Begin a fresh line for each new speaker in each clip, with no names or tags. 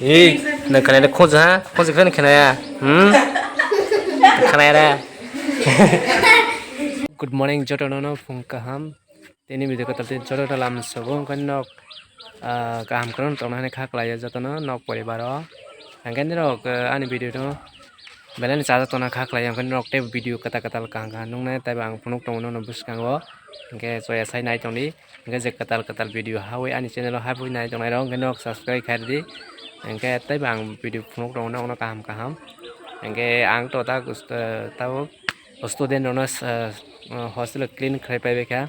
Nang kena खोज हाँ खोज kan kena ya kena ya Good morning jotono phung kaham Tini video ko tabte jotono lam sobong kan nok kaham karon tona ne khak laya jotono nok poribaro angkan rok ani video no belan sa tona khak laya kan nok te video kata kata kang kang nung na tai bang phunuk tong no bus kang wo angke soya sai nai tong ni angke je katal katal video hawe ani channel ha bui nai tong nai rong kan nok subscribe khai di angke tai bang video phunuk tong no kaham kaham angke ang to ta tao student no hostel clean khai pai beka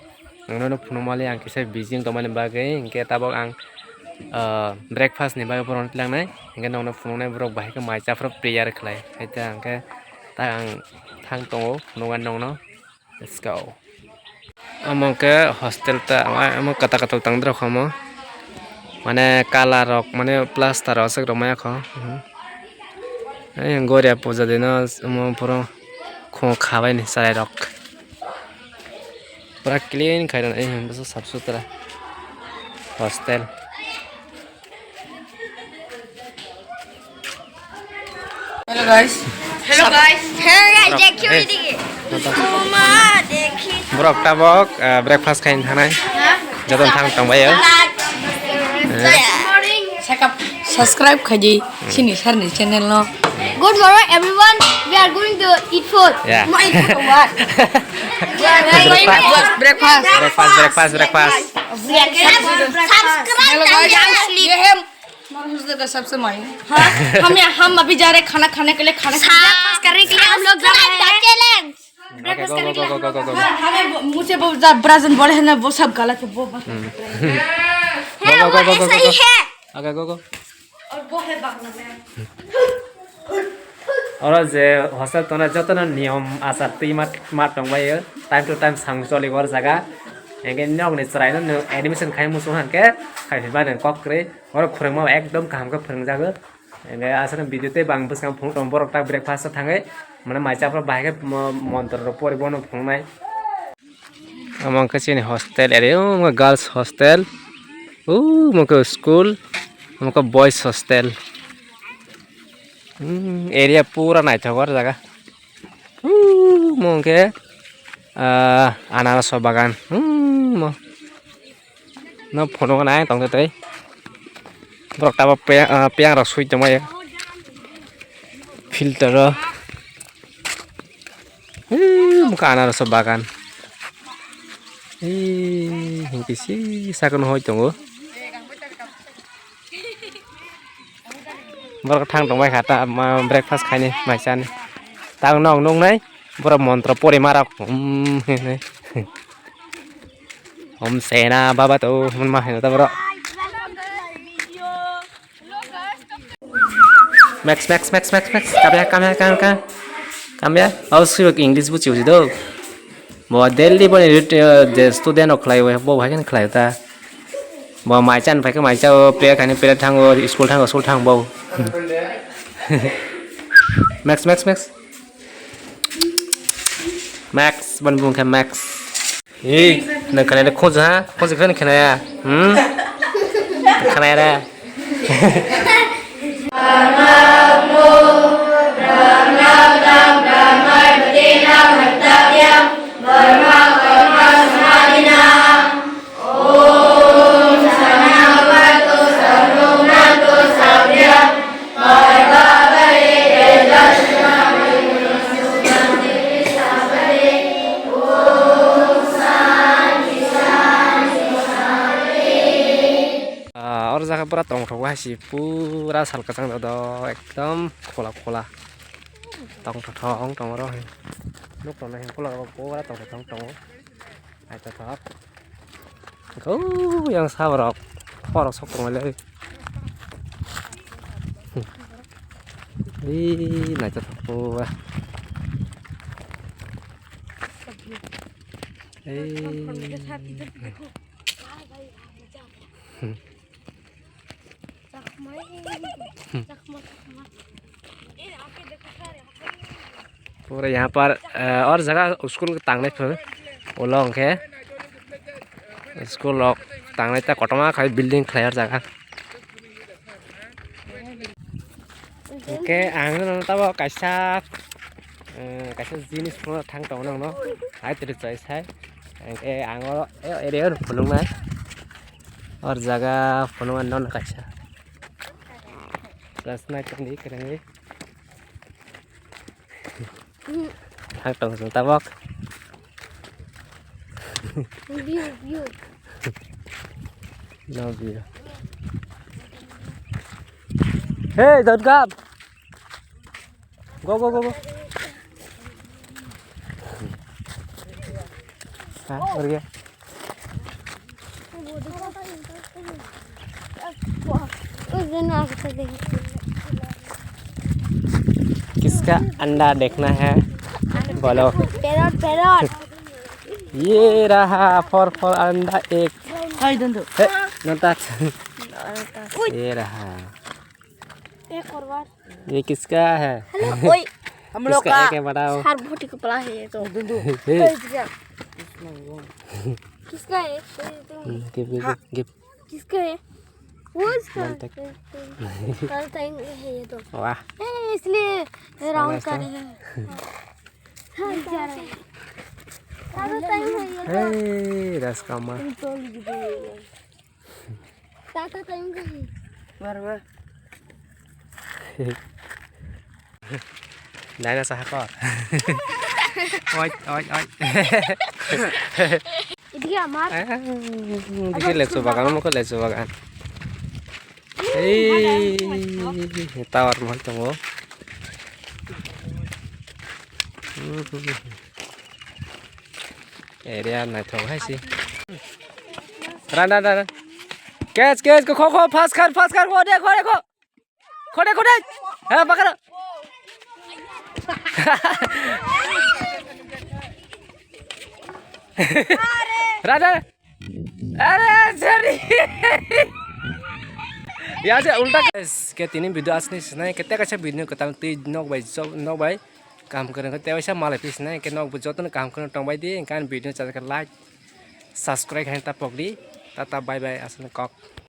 no phunumali ang kisa busy tomani bagai angke tabok ang breakfast ni bagai poron tilang nai angke no phununai borok bahai ka maisa pro prayer khlai haita angke ta ang thang tongo phunungan no let's go amongke hostel ta among kata kata tangdro khomo mane kala rok mane plaster rok sek romaya kho goria puja dino mo puro kho khabai ni sarai rok pura clean khairan ai beso saf sutra hostel
Hello guys
देखिए Brok tabok breakfast kain thanai jadon thang tongbai yo
subscribe khaji sini sarni channel no.
Good morning everyone. We are going to eat food.
Yeah.
No eat food what? We are going to
breakfast.
subscribe
Hello guys ये है हमारे का सबसे mine हम अभी जा रहे हैं खाना खाने के लिए खाना
करने के लिए हम लोग जा रहे हैं चैलेंज ब्रेकफास्ट करने के लिए
हमें मुझे वो ब्राज़न बोले हैं ना वो सब गलत है वो बात
सही है
okay go
और वो है बांग्ला में
और जे hostel tona jotona niyom asar tui mat tongbai yo time to time sang choli gor jaga engke nok ni chrai no admission khai musu hanke khai ba den kokre or khurengma ekdom kaham ka phureng jago engke asana video te bang busang phung tong borok ta breakfast thangai mane maisa pro bahai ke montor ro poribono phungnai among ka chini hostel area girls hostel moko school moko boys hostel area pura naik cakor jaga mungkin ananas bagan no foto kan naik tong tete brok taba piang rak sui toma ya filter muka ananas bagan hingki si sakon hoi tongo Borok thang tong bai khata breakfast khai ni maisa ni tang nong nong nai bora mantra pore marak om sena baba to mun ma hena ta bro max kam ya au sui english bu chiu do bo delhi bo de student ok khai bo bhai kan khai ta bo mai chan phải cái mai chao player khai ni player thang school thang bo Max ban bung kan Max nang kena खोज हाँ खोज kan kena ya kena ya और जगह पूरा तंग ठोक हासी पूरा सालका चंग दो एकदम खोला खोला तंग ठोक तंग रो लोग तो नहीं खोला पूरा तंग ठोक ai ta thap go yang sabrok poro sok ngale này cho thằng cô पूरा यहाँ पर और जगह स्कूल टांगने फिर ओलोंग है स्कूल टांगने तक कटमा खाली बिल्डिंग क्लियर जगह Oke, angin tahu kaisa jenis pun thang tong nong no. Hai terus saya. Oke, angin area punung nai. और जगह फोन नॉन कच्चा रसना करनी करेंगे हाँ तो सुनता बक
View.
no view hey don't go go हाँ और क्या किसका अंडा देखना है बोलो
Parrot.
ये रहा फॉर अंडा एक
Hai Dundu.
नोटा ये रहा
एक और बार
ये किसका है
Oi, हम लोग
किसका
का
एक है बताओ
हर भूटी को पला है ये तो
Dundu.
किसका है
गिव
किसका है वो इसका
Mantek.
कल टाइम है ये तो
वाह
इसलिए राउंड कर रहे हैं हाँ जा रहे हैं कल टाइम है ये
हे रस कामा
तो टाटा टाइम का है
Baru.
Đây sah kok. Oi.
इधर हमार
Dikit lihat coba kamu mau lihat coba kan. Hei, tawar mahal tunggu. Area này thầu hay gì? Ran. Catch, खो फास्ट कर खो दे हाँ पकड़ राजा अरे सॉरी यहाँ से उल्टा के तीन वीडियो आसने नहीं कितने का वीडियो कता नौ भाई काम करेंगे ते वैसा माल पीस नहीं के नौ बुझो तो काम करने टंग भाई दी इनका वीडियो चल कर लाइक सब्सक्राइब करने तब पकड़ी तब बाय बाय आसन कॉक